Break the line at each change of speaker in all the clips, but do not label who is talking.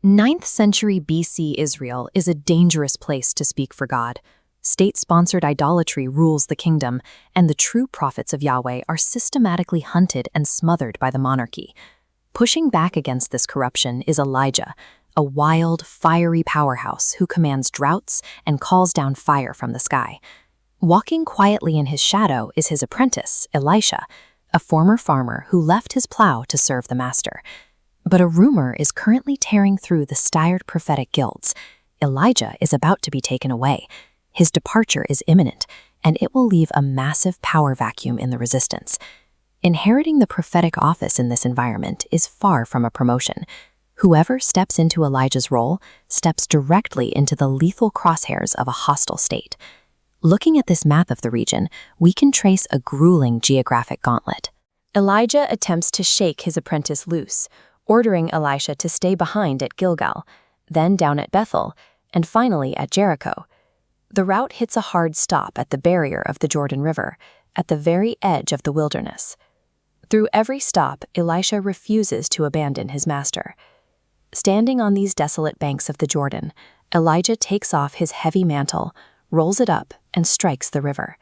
Ninth century BC Israel is a dangerous place to speak for God. State-sponsored idolatry rules the kingdom, and the true prophets of Yahweh are systematically hunted and smothered by the monarchy. Pushing back against this corruption is Elijah, a wild, fiery powerhouse who commands droughts and calls down fire from the sky. Walking quietly in his shadow is his apprentice, Elisha, a former farmer who left his plow to serve the master. But a rumor is currently tearing through the stired prophetic guilds. Elijah is about to be taken away. His departure is imminent, and it will leave a massive power vacuum in the resistance. Inheriting the prophetic office in this environment is far from a promotion. Whoever steps into Elijah's role steps directly into the lethal crosshairs of a hostile state. Looking at this map of the region, we can trace a grueling geographic gauntlet. Elijah attempts to shake his apprentice loose, ordering Elisha to stay behind at Gilgal, then down at Bethel, and finally at Jericho. The route hits a hard stop at the barrier of the Jordan River, at the very edge of the wilderness. Through every stop, Elisha refuses to abandon his master. Standing on these desolate banks of the Jordan, Elijah takes off his heavy mantle, rolls it up, and strikes the river.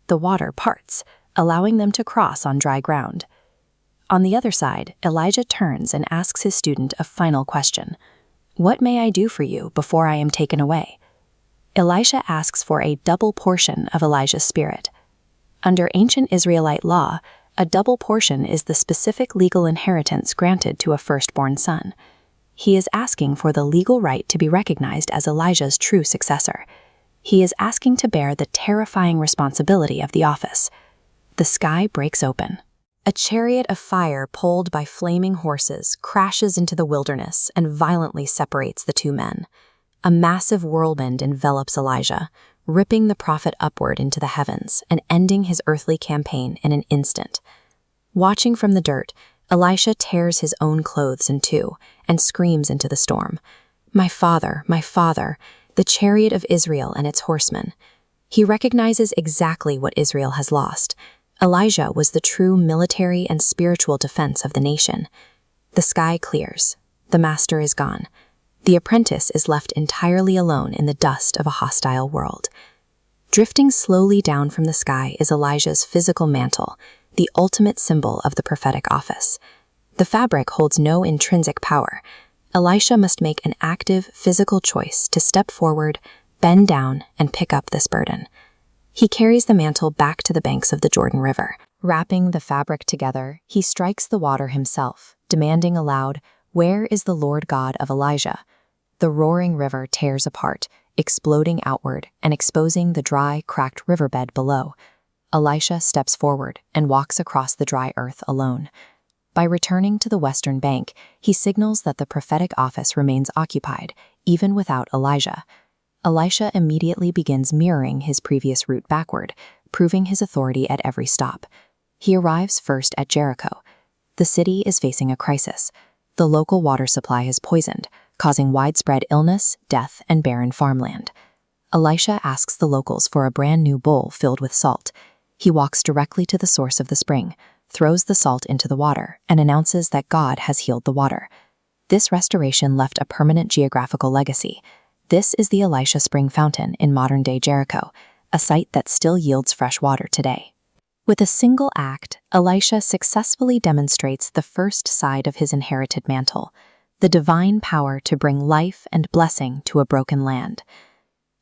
The water parts, allowing them to cross on dry ground. On the other side, Elijah turns and asks his student a final question. "What may I do for you before I am taken away?" Elisha asks for a double portion of Elijah's spirit. Under ancient Israelite law, a double portion is the specific legal inheritance granted to a firstborn son. He is asking for the legal right to be recognized as Elijah's true successor. He is asking to bear the terrifying responsibility of the office. The sky breaks open. A chariot of fire pulled by flaming horses crashes into the wilderness and violently separates the two men. A massive whirlwind envelops Elijah, ripping the prophet upward into the heavens and ending his earthly campaign in an instant. Watching from the dirt, Elisha tears his own clothes in two and screams into the storm, my father, the chariot of Israel and its horsemen." He recognizes exactly what Israel has lost. Elijah was the true military and spiritual defense of the nation. The sky clears. The master is gone. The apprentice is left entirely alone in the dust of a hostile world. Drifting slowly down from the sky is Elijah's physical mantle, the ultimate symbol of the prophetic office. The fabric holds no intrinsic power. Elisha must make an active physical choice to step forward, bend down, and pick up this burden. He carries the mantle back to the banks of the Jordan River. Wrapping the fabric together, he strikes the water himself, demanding aloud, "Where is the Lord God of Elijah?" The roaring river tears apart, exploding outward and exposing the dry, cracked riverbed below. Elisha steps forward and walks across the dry earth alone. By returning to the western bank, he signals that the prophetic office remains occupied, even without Elijah. Elisha immediately begins mirroring his previous route backward, proving his authority at every stop. He arrives first at Jericho. The city is facing a crisis. The local water supply is poisoned, causing widespread illness, death, and barren farmland. Elisha asks the locals for a brand new bowl filled with salt. He walks directly to the source of the spring, throws the salt into the water, and announces that God has healed the water. This restoration left a permanent geographical legacy. This is the Elisha Spring Fountain in modern-day Jericho, a site that still yields fresh water today. With a single act, Elisha successfully demonstrates the first side of his inherited mantle, the divine power to bring life and blessing to a broken land.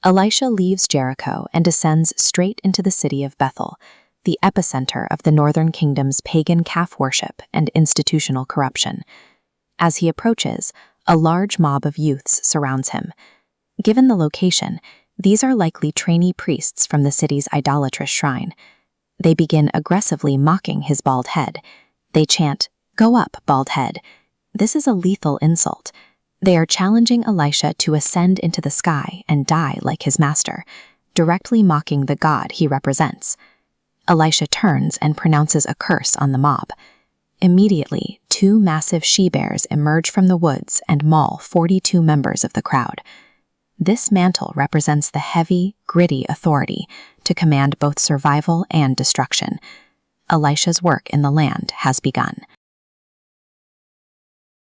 Elisha leaves Jericho and descends straight into the city of Bethel, the epicenter of the northern kingdom's pagan calf worship and institutional corruption. As he approaches, a large mob of youths surrounds him. Given the location, these are likely trainee priests from the city's idolatrous shrine. They begin aggressively mocking his bald head. They chant, "Go up, bald head." This is a lethal insult. They are challenging Elisha to ascend into the sky and die like his master, directly mocking the God he represents. Elisha turns and pronounces a curse on the mob. Immediately, two massive she-bears emerge from the woods and maul 42 members of the crowd. This mantle represents the heavy, gritty authority to command both survival and destruction. Elisha's work in the land has begun.